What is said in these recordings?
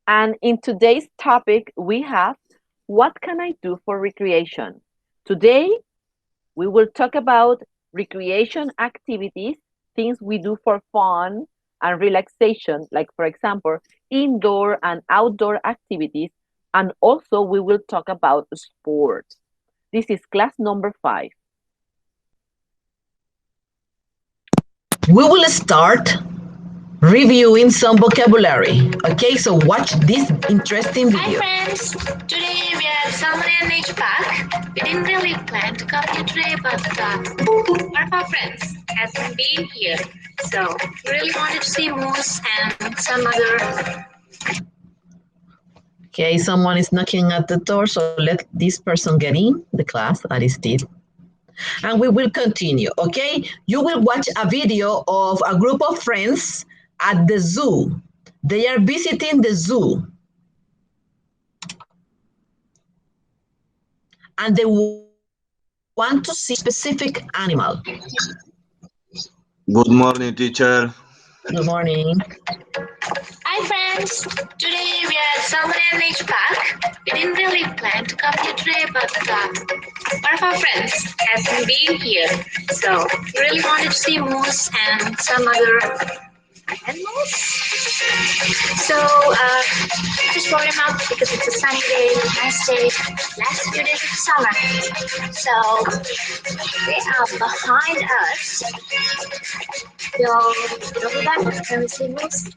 And in today's topic, we have what can I do for recreation? Today, we will talk about recreation activities, things we do for fun and relaxation, like, for example, indoor and outdoor activities. And also, we will talk about sports. This is class number 5. We will start reviewing some vocabulary. Okay, so watch this interesting Hi video. friends! Today we are at Summer and Nature Park. We didn't really plan to come here today, but one of our friends hasn't been here. So we really wanted to see moose and some other. Okay, someone is knocking at the door, so let this person get in the class, Aristide. And we will continue, okay? You will watch a video of a group of friends at the zoo. They are visiting the zoo. And they want to see a specific animal. Good morning, teacher. Good morning. Hi friends! Today we are at Summer and Nature Park. We didn't really plan to come here today, but one of our friends hasn't been here. So we really wanted to see moose and some other animals. So I just brought him up because it's a sunny day, nice day, last few days of summer. So they are behind us. You'll be back. Can we see moose?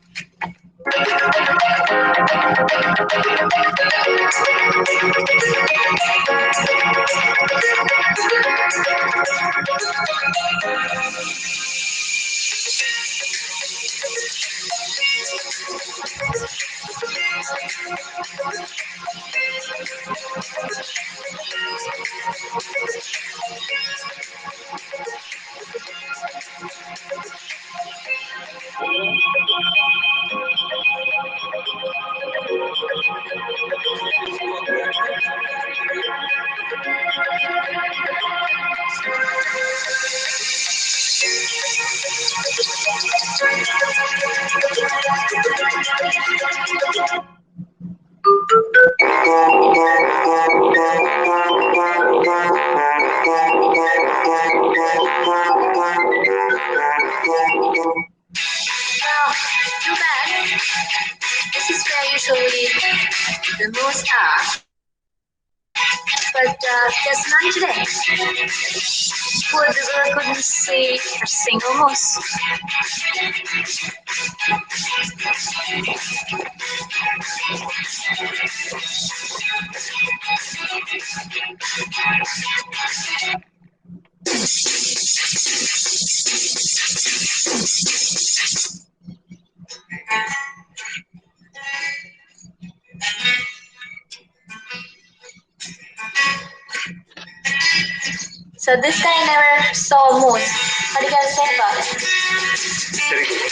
Well, too bad. This is where usually the moose are, but there's none today. Poor Brazil couldn't see a single moose. So this guy never saw a moose. What do you guys say about it?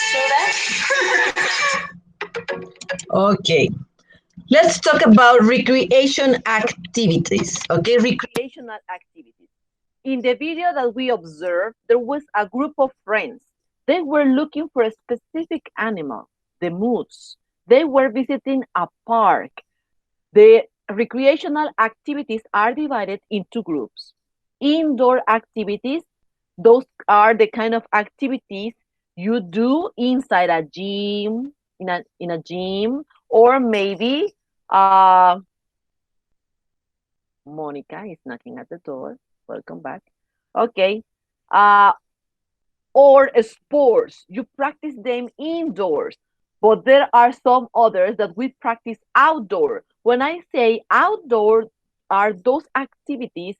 Say that? Okay, let's talk about recreation activities. Okay, Recreational activities. In the video that we observed, there was a group of friends. They were looking for a specific animal, the moose. They were visiting a park. The recreational activities are divided into groups. Indoor activities, those are the kind of activities you do inside a gym, in a gym, or maybe Monica is knocking at the door. Welcome back. Okay. Uh, or sports. You practice them indoors, but there are some others that we practice outdoor. When I say outdoor, are those activities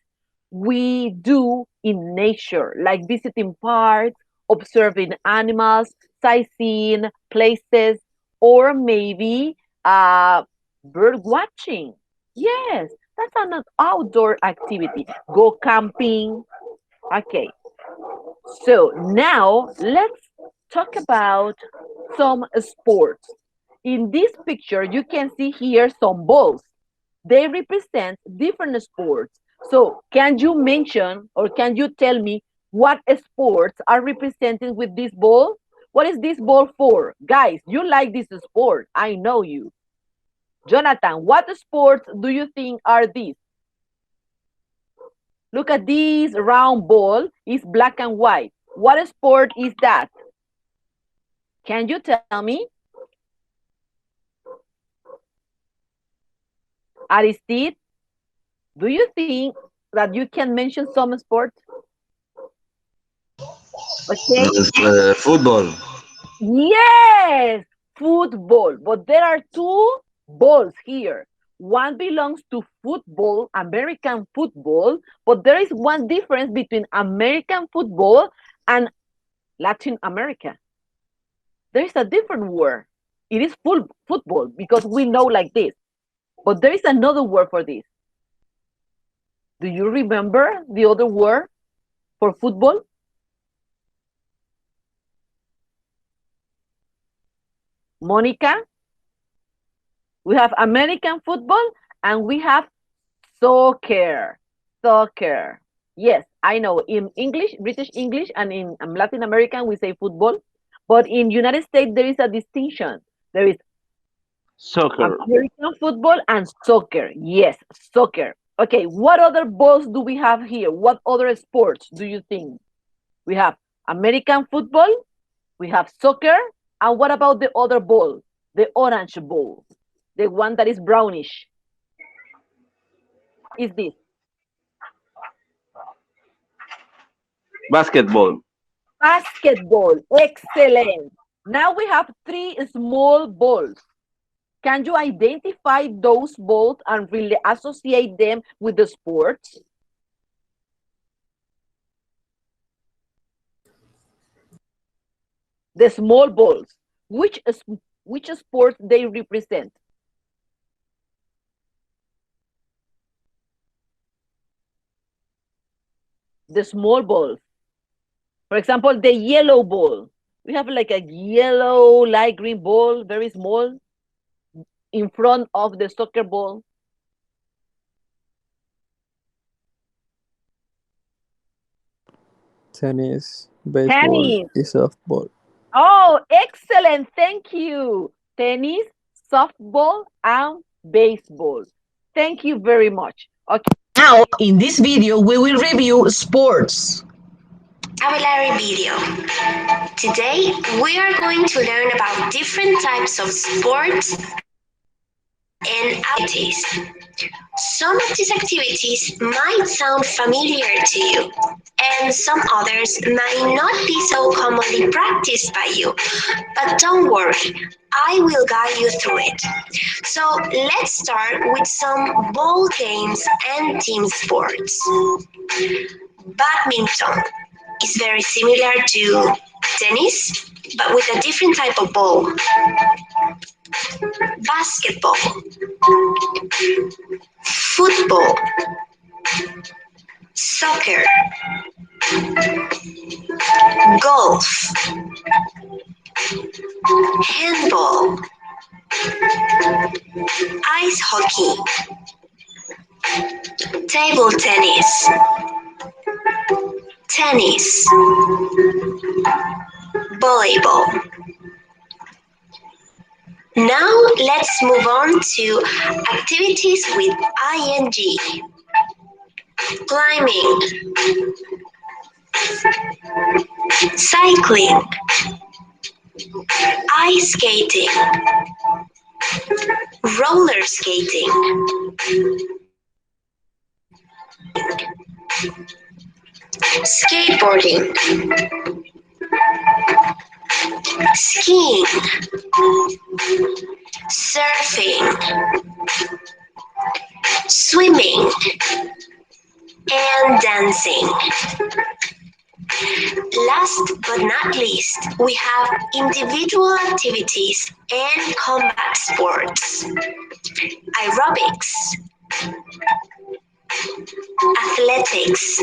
we do in nature, like visiting parks, observing animals, sightseeing places, or maybe bird watching. Yes, that's an outdoor activity. Go camping. Okay, so now let's talk about some sports. In this picture, you can see here some balls. They represent different sports. So can you mention or can you tell me what sports are represented with this ball? What is this ball for? Guys, you like this sport. I know you. Jonathan, what sports do you think are these? Look at this round ball. It's black and white. What sport is that? Can you tell me? Aristide, do you think that you can mention some sports? Okay. Yes, football. Yes, football. But there are two balls here. One belongs to football, American football, but there is one difference between American football and Latin America. There is a different word. It is full football because we know like this. But there is another word for this. Do you remember the other word for football? Monica? We have American football and we have soccer. Soccer. Yes, I know. In English, British English, and in Latin American, we say football. But in United States, there is a distinction. There is Soccer. American football and soccer. Yes, soccer. Okay, what other balls do we have here? What other sports do you think? We have American football, we have soccer, and what about the other ball? The orange ball, the one that is brownish. Is this Basketball. basketball? Excellent. Now we have three small balls. Can you identify those balls and really associate them with the sports? The small balls. Which sports they represent? The small balls. For example, the yellow ball. We have like a yellow light green ball, very small, in front of the soccer ball. Tennis, baseball, Tennis. y softball. Oh, excellent. Thank you. Tennis, softball, and baseball. Thank you very much. Okay. Now, in this video, we will review sports. Vocabulary video. Today, we are going to learn about different types of sports and activities. Some of these activities might sound familiar to you, and some others might not be so commonly practiced by you. But don't worry, I will guide you through it. So let's start with some ball games and team sports. Badminton is very similar to tennis, but with a different type of ball. Basketball, football, soccer, golf, handball, ice hockey, table tennis, tennis, volleyball. Now let's move on to activities with ing. Climbing, cycling, ice skating, roller skating, skateboarding, skiing, surfing, swimming, and dancing. Last but not least, we have individual activities and combat sports, aerobics, athletics,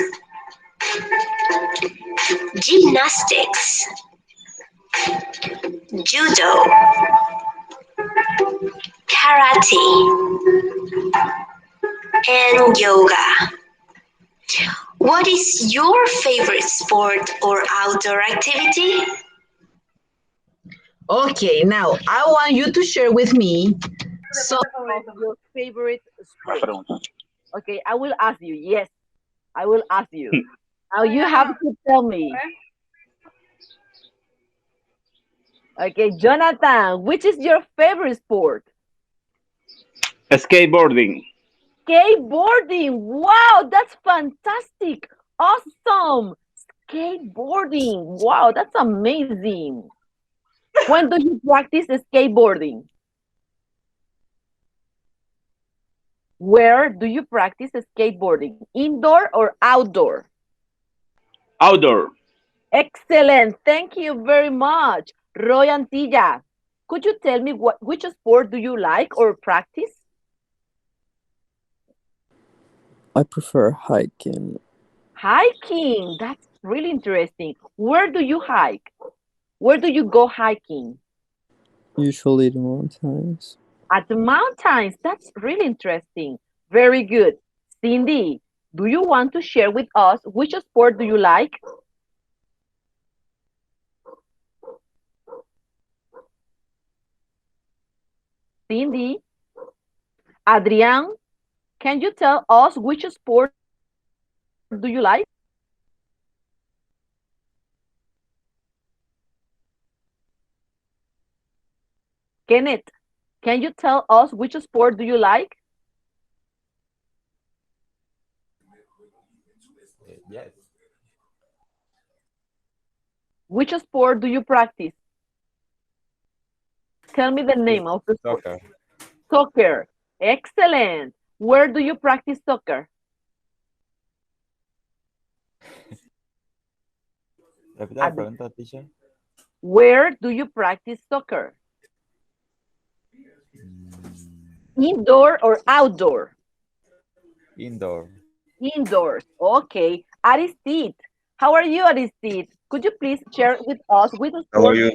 gymnastics, judo, karate, and yoga. What is your favorite sport or outdoor activity? Okay, now I want you to share with me So of your favorite Más sport? preguntas. Okay, I will ask you. Yes, I will ask you. Now you have to tell me. Okay, Jonathan, which is your favorite sport? Skateboarding. Skateboarding. Wow, that's fantastic. Awesome. Skateboarding. Wow, that's amazing. When do you practice skateboarding? Where do you practice skateboarding? Indoor or outdoor? Outdoor. Excellent. Thank you very much. Roy Antilla, could you tell me which sport do you like or practice? I prefer hiking. Hiking. That's really interesting. Where do you hike? Where do you go hiking? Usually the mountains. At the mountains. That's really interesting. Very good. Cindy, do you want to share with us which sport do you like? Cindy, Adrian, can you tell us which sport do you like? Kenneth, can you tell us which sport do you like? Yes. Which sport do you practice? Tell me the It's name of the sport. soccer. Soccer. Excellent. Where do you practice soccer? Repita la Ad- pregunta, teacher. Where do you practice soccer? Mm, Indoor or outdoor? Indoor. Indoors. Okay. Aristide, how are you, Aristide? Could you please share with us which How are sport you?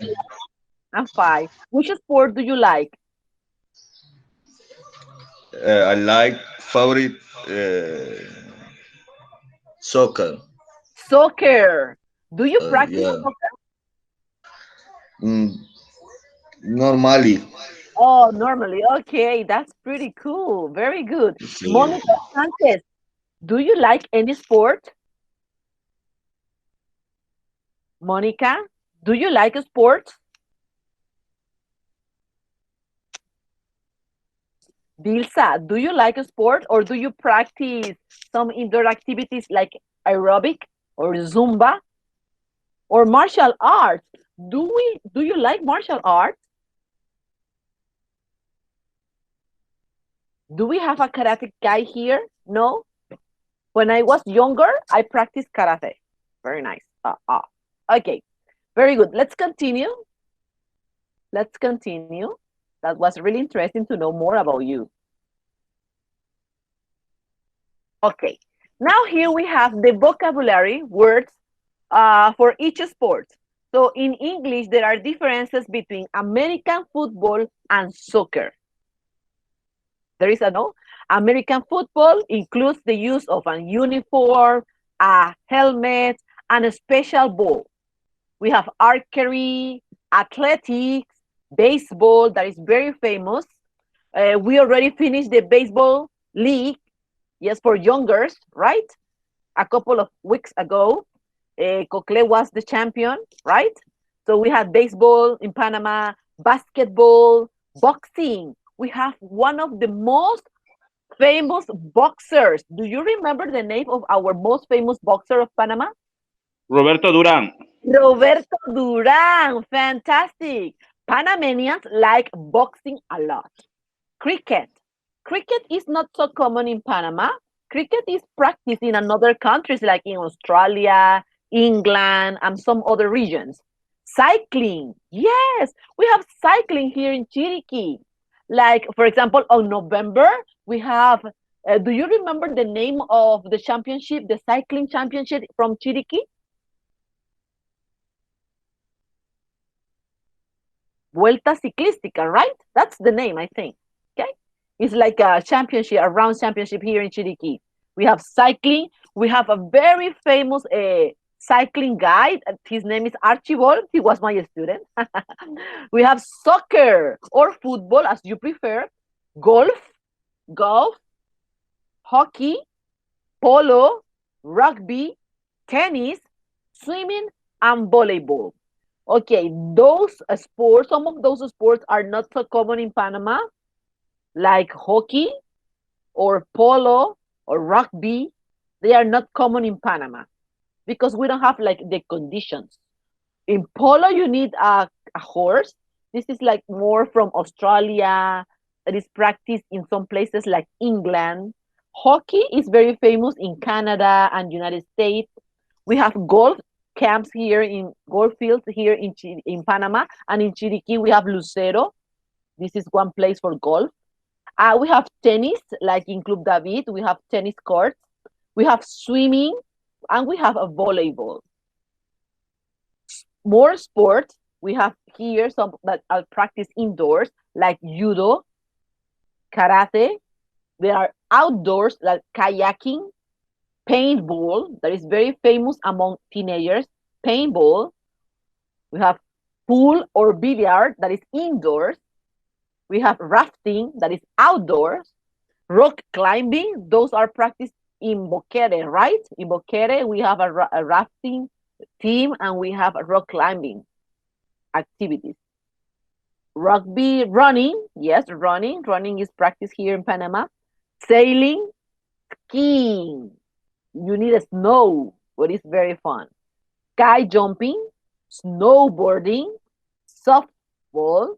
and five? Which sport do you like? I like favorite soccer. Soccer. Do you practice Yeah. soccer? Mm, normally. Oh, normally. Okay, that's pretty cool. Very good. Sí. Monica Sanchez, do you like any sport? Monica, do you like sports? Dilsa, do you like a sport or do you practice some indoor activities like aerobic or Zumba or martial arts? Do you like martial arts? Do we have a karate guy here? No? When I was younger, I practiced karate. Very nice. Okay, very good. Let's continue. Let's continue. That was really interesting to know more about you. Okay, now here we have the vocabulary words for each sport. So in English, there are differences between American football and soccer. There is a no. American football includes the use of a uniform, a helmet, and a special ball. We have archery, athletics, baseball that is very famous. We already finished the baseball league, yes, for youngers, right? A couple of weeks ago. Cocle was the champion, right? So we had baseball in Panama, basketball, boxing. We have one of the most famous boxers. Do you remember the name of our most famous boxer of Panama? Roberto Durán. Roberto Duran. Fantastic. Panamanians like boxing a lot. Cricket. Cricket is not so common in Panama. Cricket is practiced in other countries like in Australia, England, and some other regions. Cycling. Yes, we have cycling here in Chiriquí. Like, for example, on November, we have, do you remember the name of the championship, the cycling championship from Chiriquí? Vuelta Ciclística, right? That's the name, I think. Okay. It's like a championship, a round championship here in Chiriquí. We have cycling. We have a very famous cycling guide. His name is Archibald. He was my student. We have soccer or football, as you prefer. golf, hockey, polo, rugby, tennis, swimming, and volleyball. Okay, those sports, some of those sports are not so common in Panama, like hockey or polo or rugby. They are not common in Panama because we don't have like the conditions. In polo, you need a horse. This is like more from Australia. It is practiced in some places like England. Hockey is very famous in Canada and United States. We have golf camps here in golf fields here in Panama, and in Chiriquí we have Lucero. This is one place for golf. We have tennis, like in Club David. We have tennis courts. We have swimming, and we have a volleyball. More sports. We have here some that are practiced indoors, like judo, karate. There are outdoors, like kayaking, paintball, that is very famous among teenagers. Paintball. We have pool or billiard, that is indoors. We have rafting, that is outdoors. Rock climbing, those are practiced in Boquere, right? In Boquere, we have a rafting team and we have a rock climbing activities. Rugby, running, yes, running. Running is practiced here in Panama. Sailing, skiing. You need a snow, but it's very fun. Sky jumping, snowboarding, softball,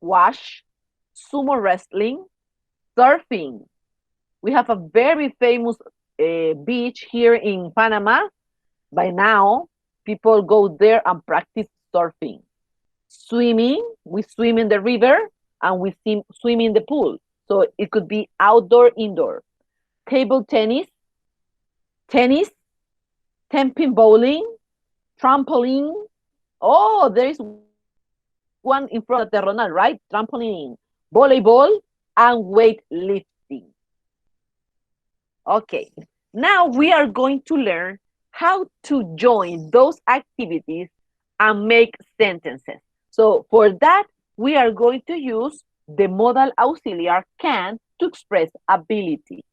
wash, sumo wrestling, surfing. We have a very famous beach here in Panama. By now, people go there and practice surfing. Swimming, we swim in the river and we swim in the pool. So it could be outdoor, indoor. Table tennis, tennis, ten-pin bowling, trampoline. Oh, there is one in front of the Ronald, right? Trampoline, volleyball, and weightlifting. Okay, now we are going to learn how to join those activities and make sentences. So for that, we are going to use the modal auxiliar can to express ability.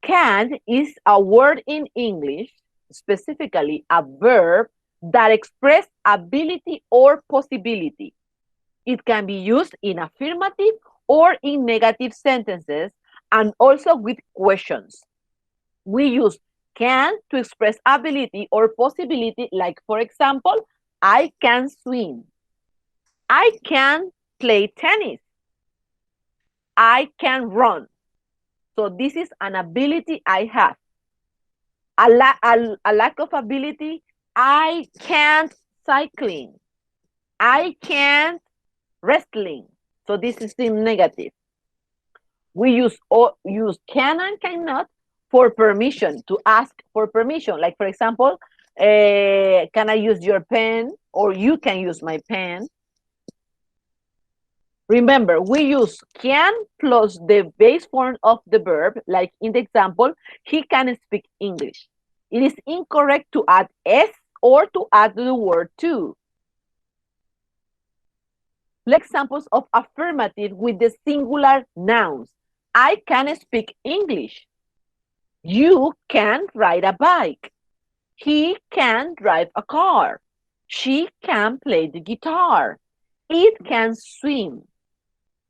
Can is a word in English, specifically a verb that expresses ability or possibility. It can be used in affirmative or in negative sentences and also with questions. We use can to express ability or possibility, like, for example, I can swim. I can play tennis. I can run. So this is an ability I have. A lack of ability, I can't cycling. I can't wrestling. So this is in negative. We use can and cannot for permission, to ask for permission. Like, for example, can I use your pen? Or you can use my pen. Remember, we use can plus the base form of the verb, like in the example, he can speak English. It is incorrect to add s or to add the word to. Examples of affirmative with the singular nouns. I can speak English. You can ride a bike. He can drive a car. She can play the guitar. It can swim.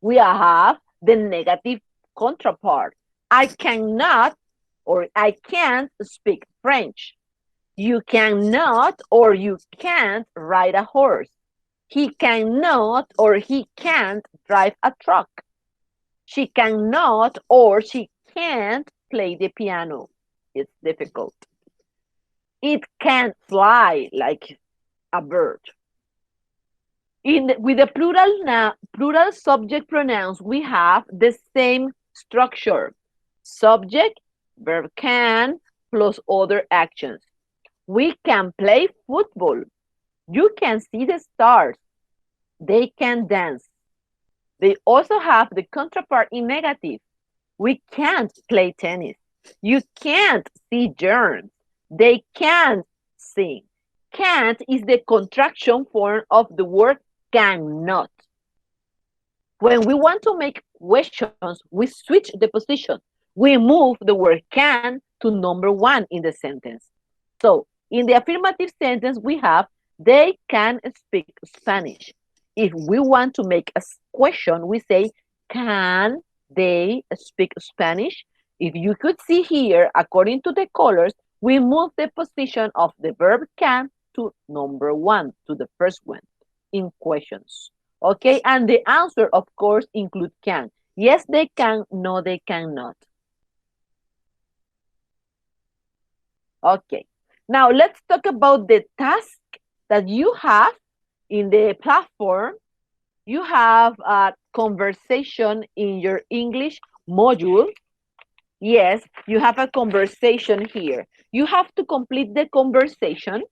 We have the negative counterpart. I cannot or I can't speak French. You cannot or you can't ride a horse. He cannot or he can't drive a truck. She cannot or she can't play the piano. It's difficult. It can't fly like a bird. With the plural subject pronouns, we have the same structure. Subject, verb can, plus other actions. We can play football. You can see the stars. They can dance. They also have the counterpart in negative. We can't play tennis. You can't see germs. They can't sing. Can't is the contraction form of the word cannot. When we want to make questions, we switch the position. We move the word can to number one in the sentence. So in the affirmative sentence, we have they can speak Spanish. If we want to make a question, we say, can they speak Spanish? If you could see here, according to the colors, we move the position of the verb can to number one, to the first one in questions. Okay, and the answer, of course, include can. Yes, they can. No, they cannot. Okay, now let's talk about the task that you have in the platform. You have a conversation in your English module. Yes, you have a conversation here. You have to complete the conversation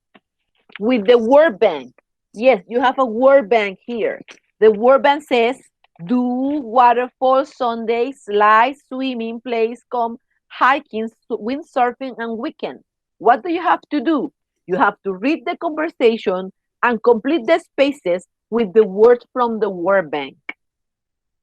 with the word bank. Yes, you have a word bank here. The word bank says, do, waterfall, Sunday, slide, swimming, place, come, hiking, windsurfing, and weekend. What do you have to do? You have to read the conversation and complete the spaces with the words from the word bank.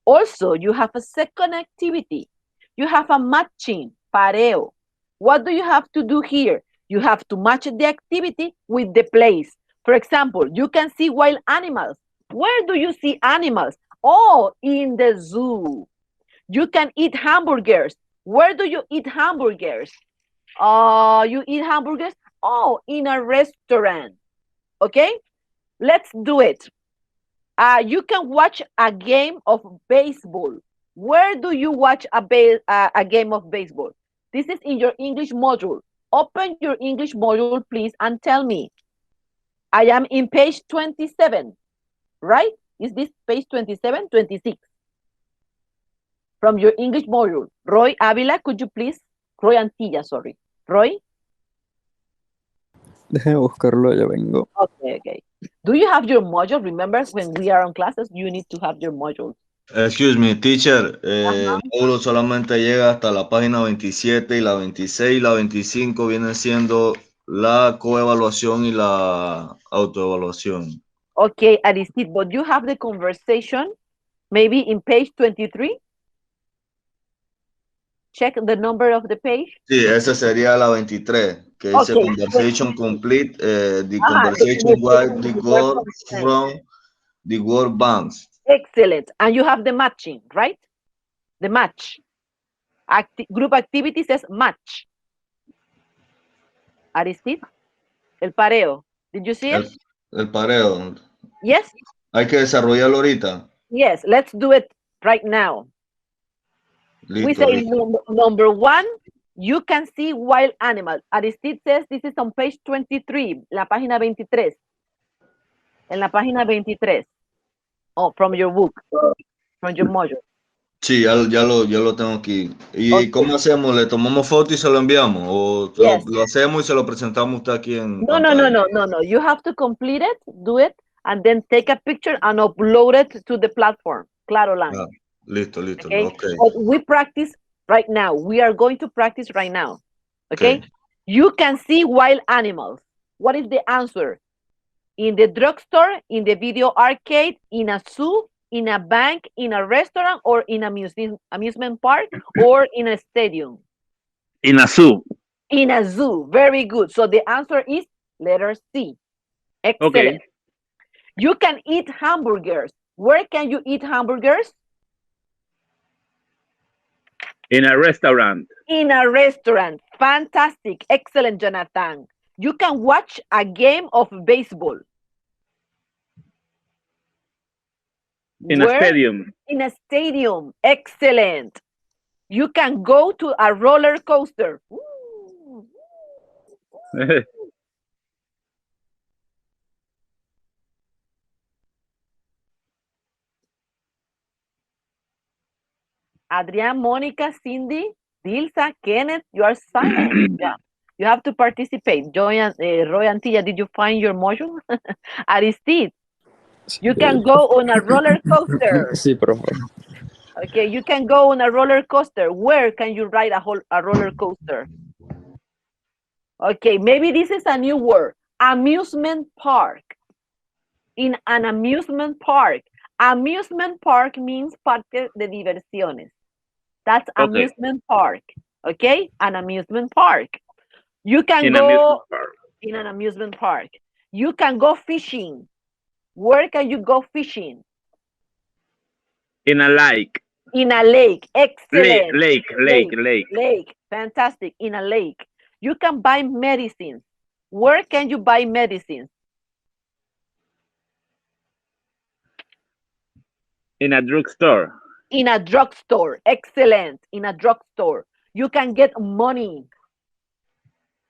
Also, you have a second activity. You have a matching, pareo. What do you have to do here? You have to match the activity with the place. For example, you can see wild animals. Where do you see animals? Oh, in the zoo. You can eat hamburgers. Where do you eat hamburgers? You eat hamburgers? Oh, in a restaurant. Okay? Let's do it. You can watch a game of baseball. Where do you watch a game of baseball? This is in your English module. Open your English module, please, and tell me. I am in page 27, right? Is this page 27, 26? From your English module. Roy Avila, could you please? Roy Antilla, sorry. Roy? Déjame buscarlo, ya vengo. Okay, okay. Do you have your module? Remember, when we are on classes, you need to have your module. Excuse me, teacher. El módulo solamente llega hasta la página 27 y la 26 y la 25 vienen siendo la coevaluación y la autoevaluación. Okay, Aristide, but you have the conversation maybe in page 23? Check the number of the page. Sí, esa sería la 23, que dice Okay. conversation complete, the Ajá, conversation was the the word word from the word banks. Excellent. And you have the matching, right? The match. Group activity says match. Aristide, el pareo. Did you see it? El pareo. Yes? Hay que desarrollarlo ahorita. Yes, let's do it right now. We Listo, say listo. number one, you can see wild animals. Aristide says this is on page 23, la página 23. En la página 23. Oh, from your book, from your module. Sí, ya lo tengo aquí. ¿Y Okay. cómo hacemos? ¿Le tomamos foto y se lo enviamos? ¿O Yes. lo hacemos y se lo presentamos a usted aquí en No, pantalla? no. You have to complete it, do it, and then take a picture and upload it to the platform. Claro Lang. Ah, listo, Okay. ok. But we practice right now. We are going to practice right now. Okay. Okay. You can see wild animals. What is the answer? In the drugstore, in the video arcade, in a zoo, in a bank, in a restaurant, or in a amusement park, or in a stadium? In a zoo. In a zoo. Very good. So the answer is letter C. Excellent. Okay. You can eat hamburgers. Where can you eat hamburgers? In a restaurant. In a restaurant. Fantastic. Excellent, Jonathan. You can watch a game of baseball. In Where? a stadium. In a stadium. Excellent. You can go to a roller coaster. Ooh. Adrián, Mónica, Cindy, Dilsa, Kenneth, you are silent. Yeah. You have to participate. Roy Antilla, did you find your module? Aristide, you can go on a roller coaster. Sí, profe. Okay, you can go on a roller coaster. Where can you ride a roller coaster? Okay, maybe this is a new word. Amusement park. In an amusement park. Amusement park means parque de diversiones. That's Okay. amusement park. Okay? An amusement park. You can In go amusement park. in an amusement park. You can go fishing. Where can you go fishing? In a lake. In a lake. Lake, Excellent. lake, lake, Lake. lake. Lake. Fantastic. In a lake. You can buy medicines. Where can you buy medicines? In a drugstore. In a drugstore. Excellent. In a drugstore. You can get money.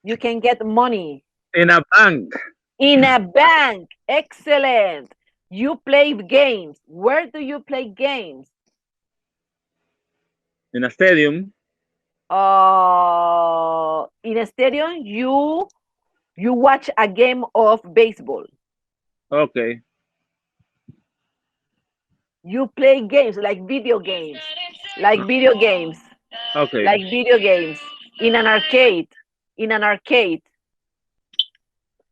You can get money. In a bank. In a bank. Excellent. You play games. Where do you play games? In a stadium. In a stadium, you watch a game of baseball. Okay. You play games like video games, like video games, Okay. like video games in an arcade, in an arcade,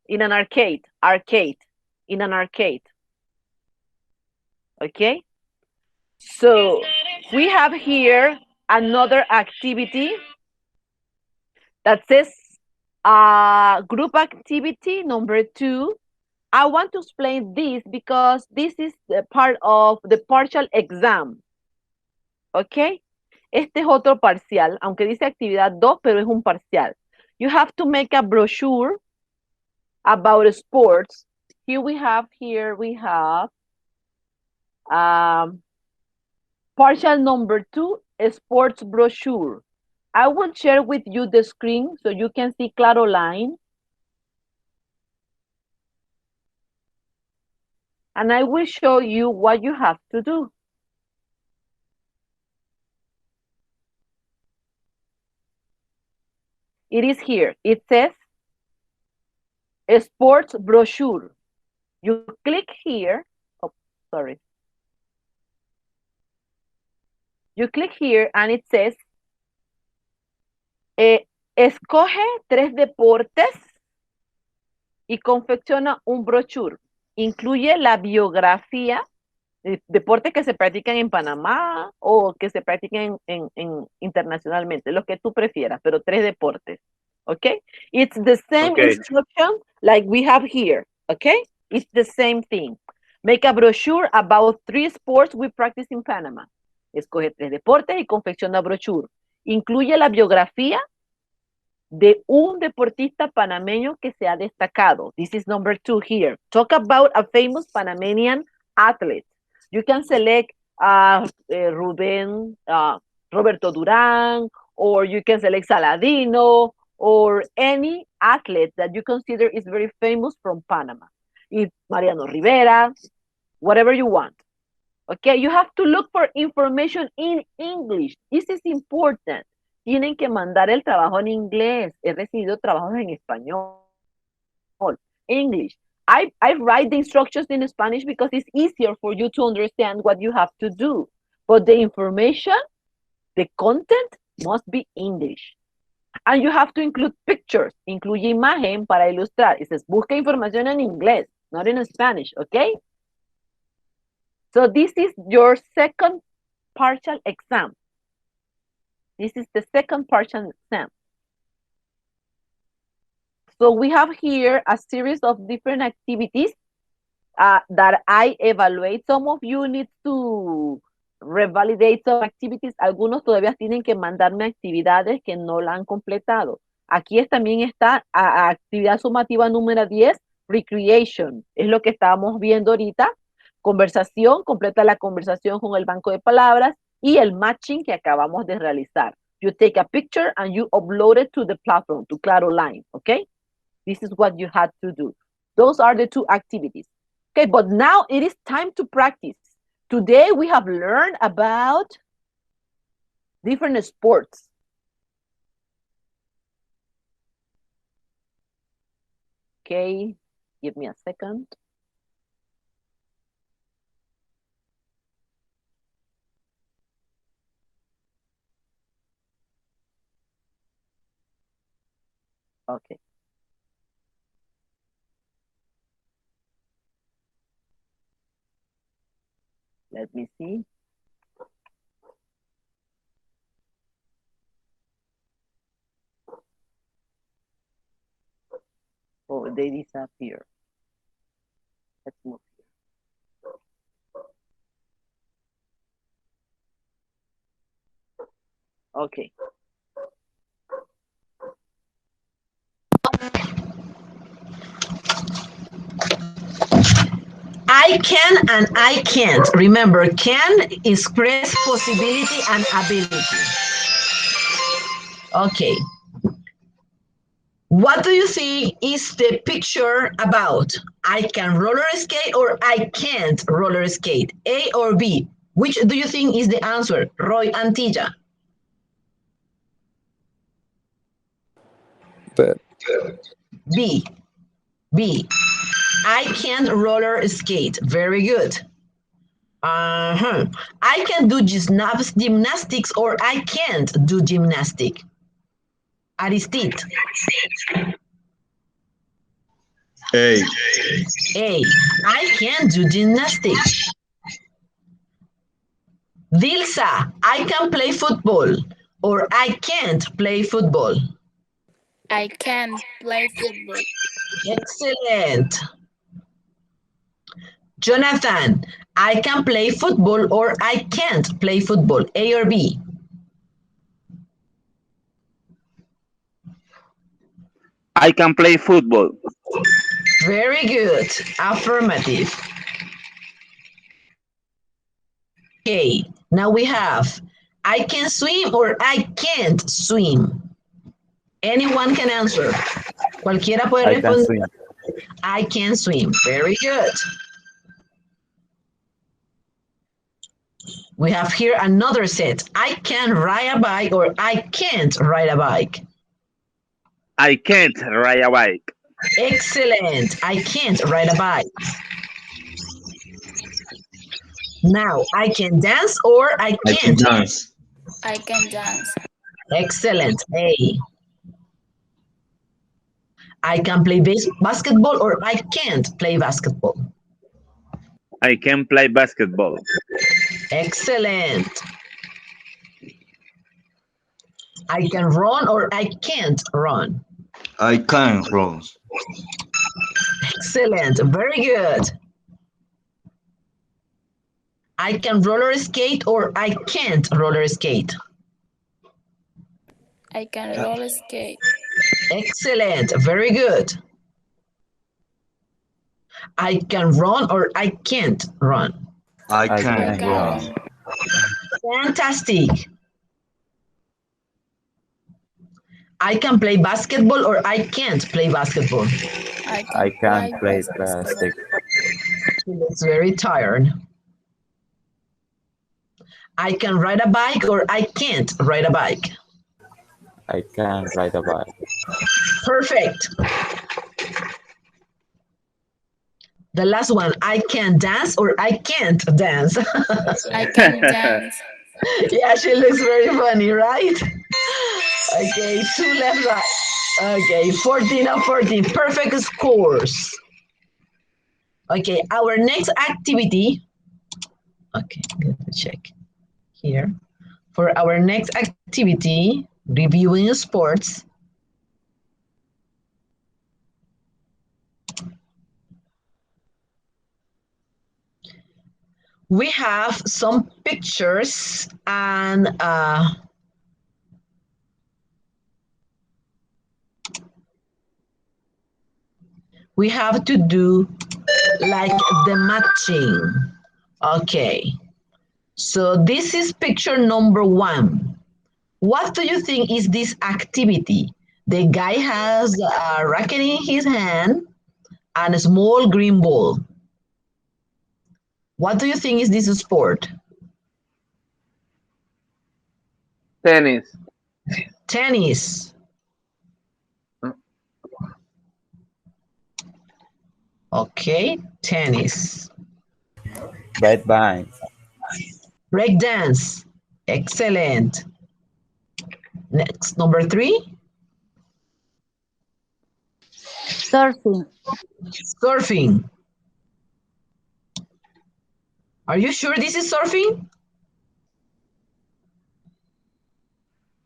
in an arcade, arcade, in an arcade. Okay. So we have here another activity that says group activity number 2. I want to explain this because this is the part of the partial exam. ¿Ok? Este es otro parcial, aunque dice actividad 2, pero es un parcial. You have to make a brochure about sports. Here we have partial number 2, sports brochure. I will share with you the screen so you can see Claro line. And I will show you what you have to do. It is here. It says sports brochure. You click here. Oh, sorry. You click here and it says, escoge 3 deportes y confecciona un brochure. Incluye la biografía, deportes que se practican en Panamá o que se practican internacionalmente, los que tú prefieras, pero 3 deportes. Okay? It's the same Okay. instruction like we have here. Okay? It's the same thing. Make a brochure about 3 sports we practice in Panama. Escoge 3 deportes y confecciona brochure. Incluye la biografía de un deportista panameño que se ha destacado. This is number 2 here. Talk about a famous Panamanian athlete. You can select Roberto Durán, or you can select Saladino, or any athlete that you consider is very famous from Panama. It's Mariano Rivera, whatever you want. Okay, you have to look for information in English. This is important. Tienen que mandar el trabajo en inglés. He recibido trabajos en español. English. I write the instructions in Spanish because it's easier for you to understand what you have to do. But the information, the content must be English. And you have to include pictures. Incluye imagen para ilustrar. It says, busca información en inglés, not in Spanish, okay? So this is your second partial exam. This is the second partial exam. So we have here a series of different activities that I evaluate. Some of you need to revalidate some activities. Algunos todavía tienen que mandarme actividades que no la han completado. Aquí también está actividad sumativa número 10, recreation. Es lo que estábamos viendo ahorita. Conversación, completa la conversación con el banco de palabras y el matching que acabamos de realizar. You take a picture and you upload it to the platform, to Claro Line, okay? This is what you had to do. Those are the 2 activities. Okay, but now it is time to practice. Today we have learned about different sports. Okay, give me a second. Okay. Let me see. Oh, they disappear. Let's move here. Okay. I can and I can't. Remember, can express possibility and ability. Okay. What do you think is the picture about? I can roller skate or I can't roller skate? A or B? Which do you think is the answer? Roy Antilla. But B. B. I can roller skate. Very good. I can do gymnastics or I can't do gymnastics. Aristide. A. A. I can do gymnastics. Dilsa. I can play football or I can't play football. I can play football. Excellent. Jonathan. I can play football or I can't play football. A or B? I can play football. Very good. Affirmative. Okay, now we have I can swim or I can't swim. Anyone can answer. Cualquiera puede I can responder. swim. I can swim. Very good. We have here another set. I can ride a bike or I can't ride a bike. I can't ride a bike. Excellent. I can't ride a bike. Now, I can dance or I I can can't. dance. I can dance. Excellent. A. I can play basketball or I can't play basketball. I can play basketball. Excellent. I can run or I can't run. I can run. Excellent. Very good. I can roller skate or I can't roller skate. I can roller skate. Excellent. Very good. I can run or I can't run. I I can can run. run. Fantastic. I can play basketball or I can't play basketball. I can play plastic. She looks very tired. I can ride a bike or I can't ride a bike. I can ride a bike. Perfect. The last one, I can dance or I can't dance. I can dance. Yeah, she looks very funny, right? Okay, two left, right. Okay, 14 of 14, perfect scores. Okay, our next activity, okay, let me check here. For our next activity, reviewing sports, we have some pictures and we have to do like the matching. Okay, so this is picture number 1. What do you think is this activity? The guy has a racket in his hand and a small green ball. What do you think is this sport? Tennis. Tennis. Okay, tennis. Bed bang. Break dance. Excellent. Next, number 3. Surfing. Surfing. Are you sure this is surfing?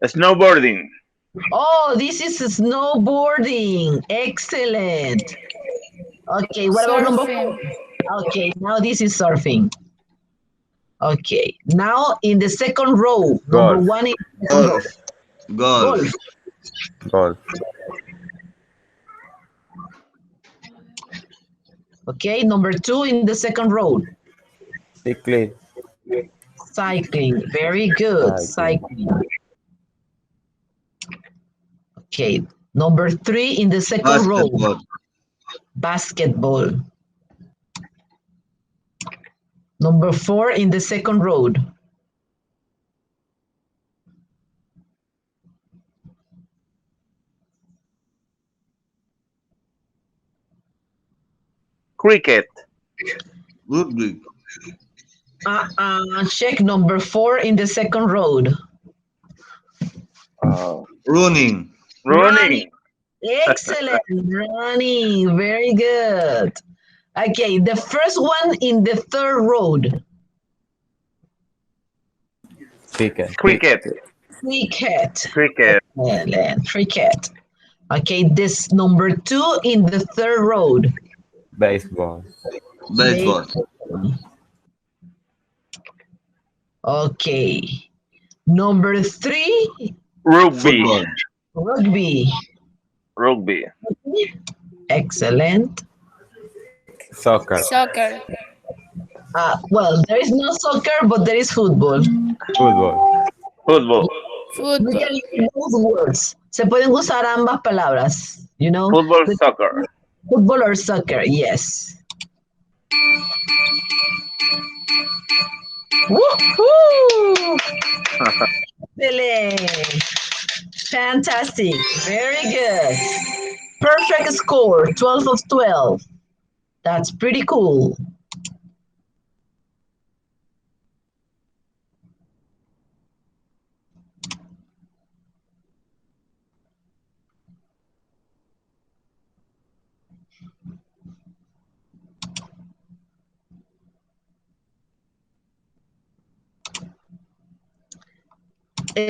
Snowboarding. Oh, this is snowboarding. Excellent. Okay, what about number Surfing. 4? Okay, now this is surfing. Okay, now in the second row, number Golf. 1 in the second row. Golf. Golf. Golf. Golf. Okay, number 2 in the second row. Cycling. Cycling. Very good. Cycling. Cycling. Okay, number 3 in the second row. Basketball. Basketball. Number 4 in the second row. Cricket. Rugby. Check number 4 in the second row. Running. Running. Excellent. Running. Very good. Okay, the first one in the third row. Cricket. Cricket. Cricket. Cricket. Excellent. Cricket. Okay, this number 2 in the third row. Baseball. Baseball. Okay. Number 3, Rugby. Football. rugby. Rugby. Excellent. Soccer. Soccer. Well, there is no soccer, but there is football. Football. Football. We Football. can use both words. Se pueden usar ambas palabras, you know? Football. Soccer. Football or soccer, yes. Woohoo! Excellent. Fantastic. Very good. Perfect score, 12 of 12. That's pretty cool.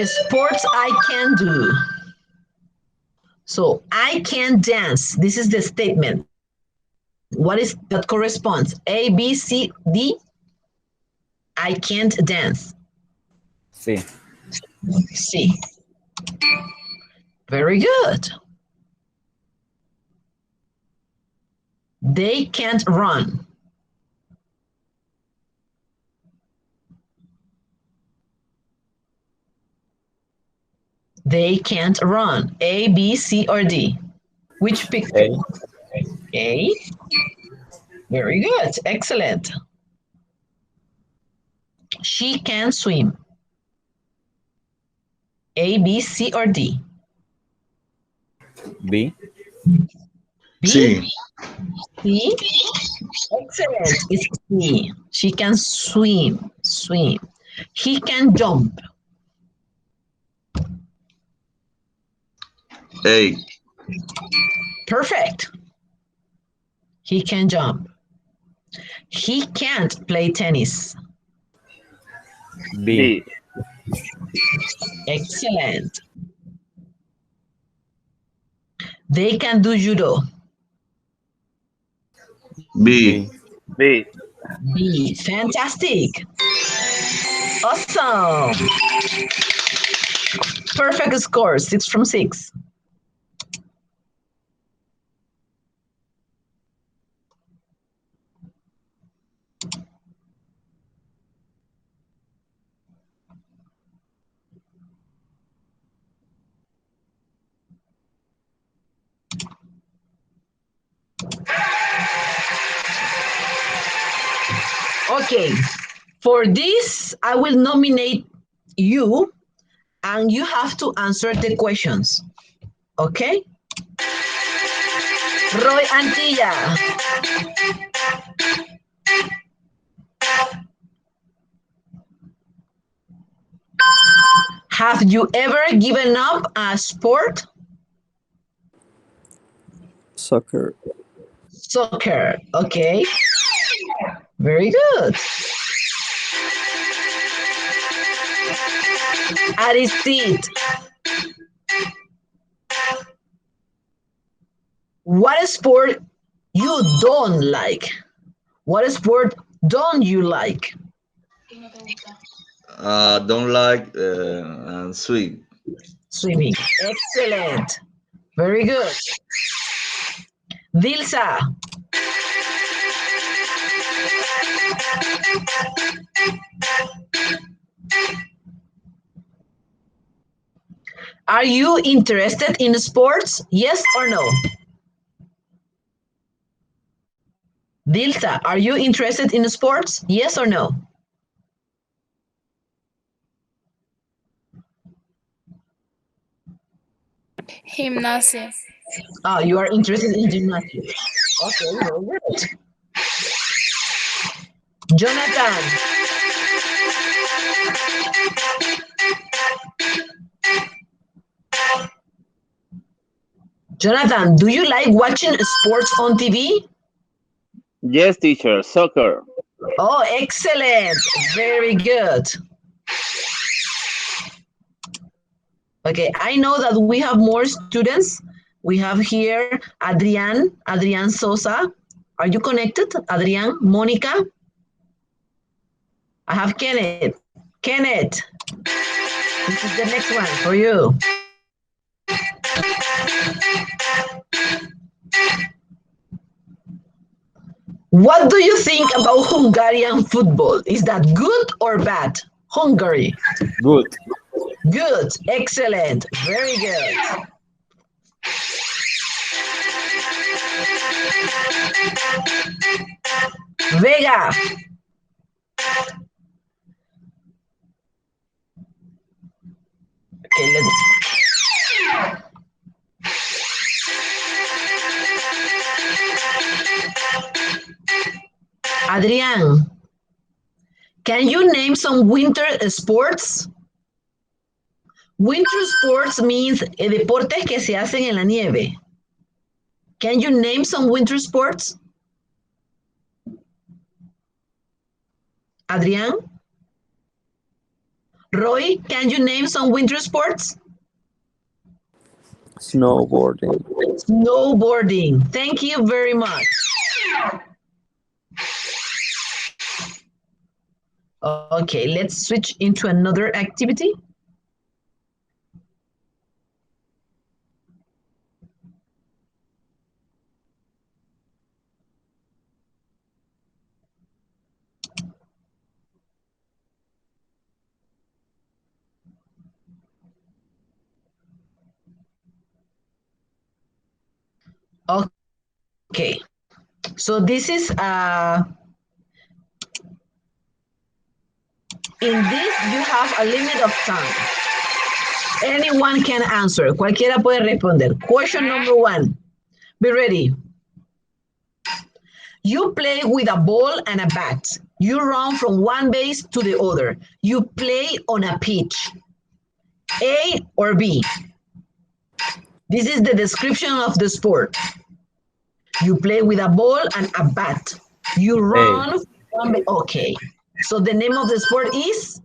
Sports I can do. So I can dance. This is the statement. What is that corresponds? A, B, C, D. I can't dance. C. C. Very good. They can't run. They can't run. A, B, C, or D? Which picture? A. A. Very good. Excellent. She can swim. A, B, C, or D? B. B? Sí. C? Excellent. It's C. She can swim. Swim. He can jump. A. Perfect. He can jump. He can't play tennis. B. B. Excellent. They can do judo. B. B. B. Fantastic. Awesome. Perfect score, 6 from 6. Okay, for this, I will nominate you and you have to answer the questions. Okay? Roy Antilla. Have you ever given up a sport? Soccer. Soccer. Okay. Very good. Aristide, what sport you don't like? What sport don't you like? Don't like and sweet. Swimming. Excellent. Very good. Dilsa, are you interested in sports? Yes or no? Dilsa, are you interested in sports? Yes or no? Gimnasia. Oh, you are interested in gymnastics. Okay, very good. Jonathan, Jonathan, do you like watching sports on TV? Yes, teacher. Soccer. Oh, excellent. Very good. Okay, I know that we have more students. We have here Adrian Sosa. Are you connected, Adrian? Monica? I have Kenneth. Kenneth, this is the next one for you. What do you think about Hungarian football? Is that good or bad? Hungary. Good. Good. Excellent. Very good. Vega. Okay, Adrian, can you name some winter sports? Winter sports means deportes que se hacen en la nieve. Can you name some winter sports? Adrian? Roy, can you name some winter sports? Snowboarding. Snowboarding. Thank you very much. Okay, let's switch into another activity. Okay, so this is in this you have a limit of time. Anyone can answer. Cualquiera puede responder. Question number 1. Be ready. You play with a ball and a bat. You run from one base to the other. You play on a pitch. A or B? This is the description of the sport. You play with a ball and a bat. You run from okay. So the name of the sport is?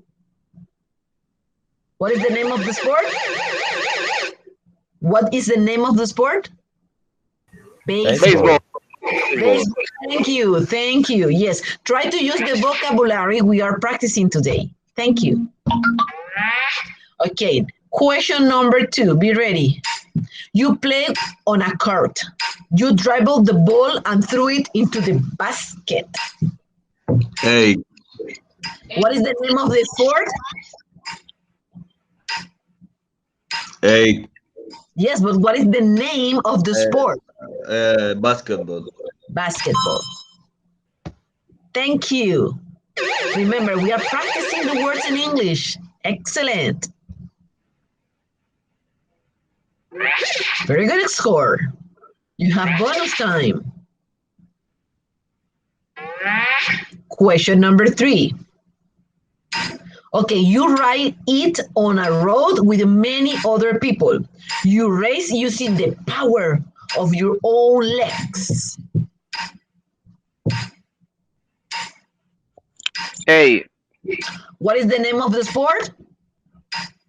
What is the name of the sport? What is the name of the sport? Baseball. Baseball. Thank you. Thank you. Yes. Try to use the vocabulary we are practicing today. Thank you. Okay. Question number 2. Be ready. You play on a court. You dribble the ball and threw it into the basket. Hey, What is the name of the sport? hey, Yes, but what is the name of the sport? basketball. Basketball. Thank you. Remember, we are practicing the words in English. Excellent. Very good score. You have bonus time. Question number 3. Okay, you ride it on a road with many other people. You race using the power of your own legs. A. What is the name of the sport?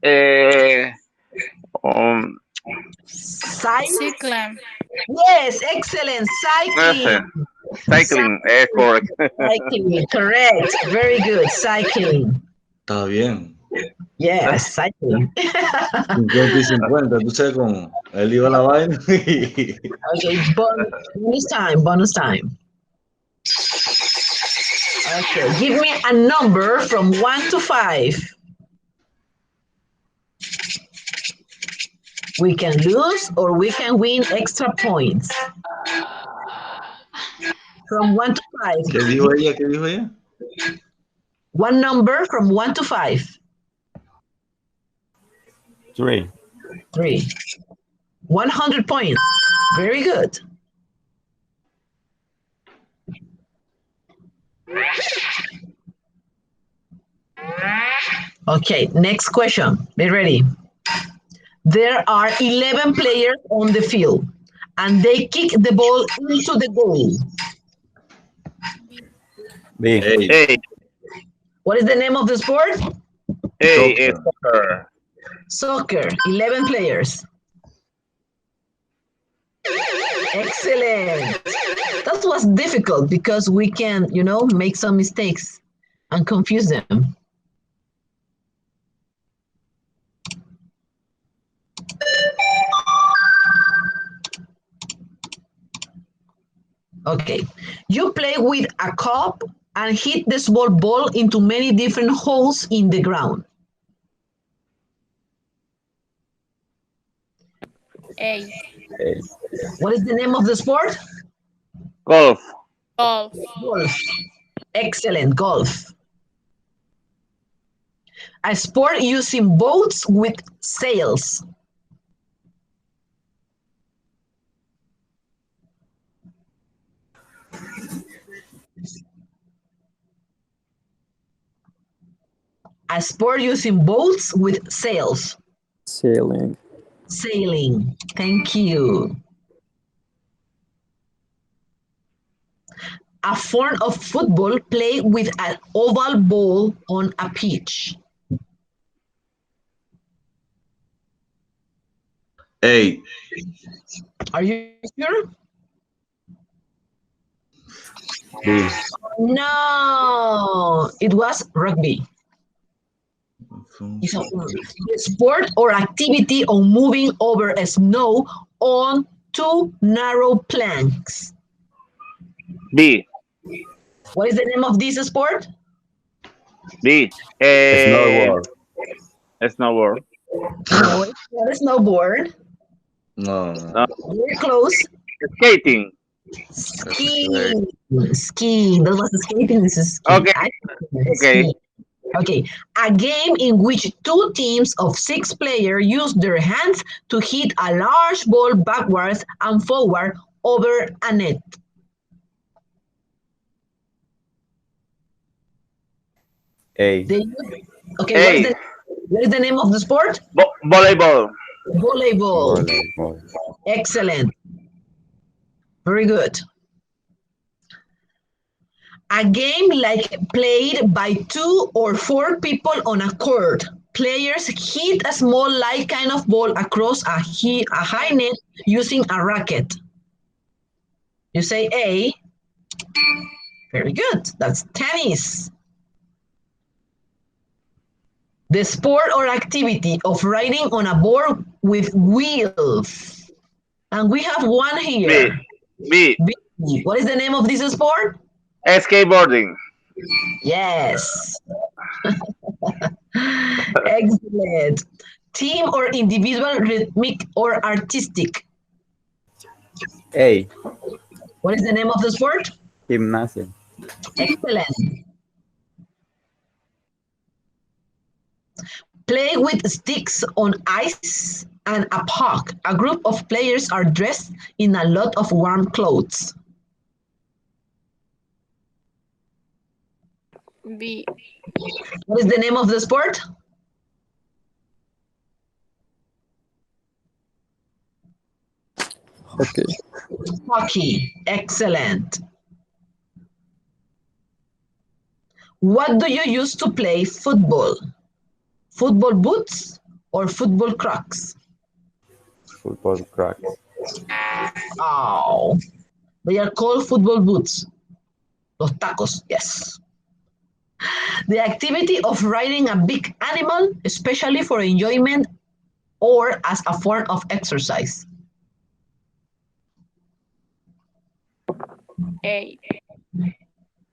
Uh, um, Science? Cycling. Yes, excellent. uh, Cycling. cycling. Cycling. Correct. Cycling. Correct. Very good. Cycling. Está bien. Yes, cycling. 50 y 50, tú sabes cómo. Él iba a la vaina y... Okay, bonus time. Bonus time. Okay, give me a number from 1 to 5. We can lose or we can win extra points. From 1 to 5. ¿Qué dijo ella? ¿Qué dijo ella? One number from 1 to 5. 3. 3. 100 points. Very good. Okay, next question. Be ready. There are 11 players on the field and they kick the ball into the goal. B. Hey, A. What is the name of the sport? A. soccer. Soccer. Soccer. 11 players. Excellent. That was difficult because we can, make some mistakes and confuse them. Okay. You play with a cup and hit the small ball into many different holes in the ground. A. A. What is the name of the sport? Golf. Golf. Golf. Excellent, golf. A sport using boats with sails. A sport using boats with sails. Sailing. Sailing. Thank you. A form of football played with an oval ball on a pitch. Hey, Are you sure? B. No, it was rugby. It's a sport or activity of moving over snow on two narrow planks. B. What is the name of this sport? B. Snowboard. Snowboard. No, it's not a snowboard. no, No. Very close. Skating. Skiing. Skiing. That was skating. This is skiing. Okay. Okay. Skiing. Okay. A game in which two teams of 6 players use their hands to hit a large ball backwards and forward over a net. A. Okay, A. what is the name of the sport? Volleyball. Volleyball. Volleyball. Excellent. Very good. A game like played by 2 or 4 people on a court. Players hit a small light kind of ball across a high net using a racket. You say A. Very good. That's tennis. The sport or activity of riding on a board with wheels. And we have one here. B. B. What is the name of this sport? Skateboarding. Yes. Excellent. Team or individual, rhythmic or artistic? A. What is the name of the sport? Gymnasium. Excellent. Play with sticks on ice and a puck. A group of players are dressed in a lot of warm clothes. B. What is the name of the sport? Hockey. Hockey. Excellent. What do you use to play football? Football boots or football crocs? Football cracks. Oh, they are called football boots. Los tacos, yes. The activity of riding a big animal, especially for enjoyment or as a form of exercise. A.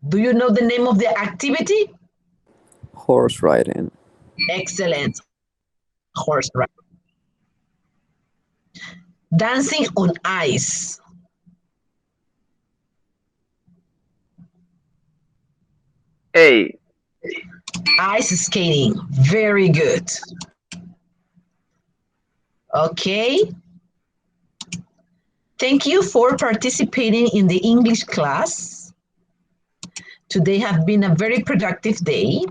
Do you know the name of the activity? Horse riding. Excellent. Horse riding. Dancing on ice. A. Ice skating. Very good. Okay. Thank you for participating in the English class. Today has been a very productive day.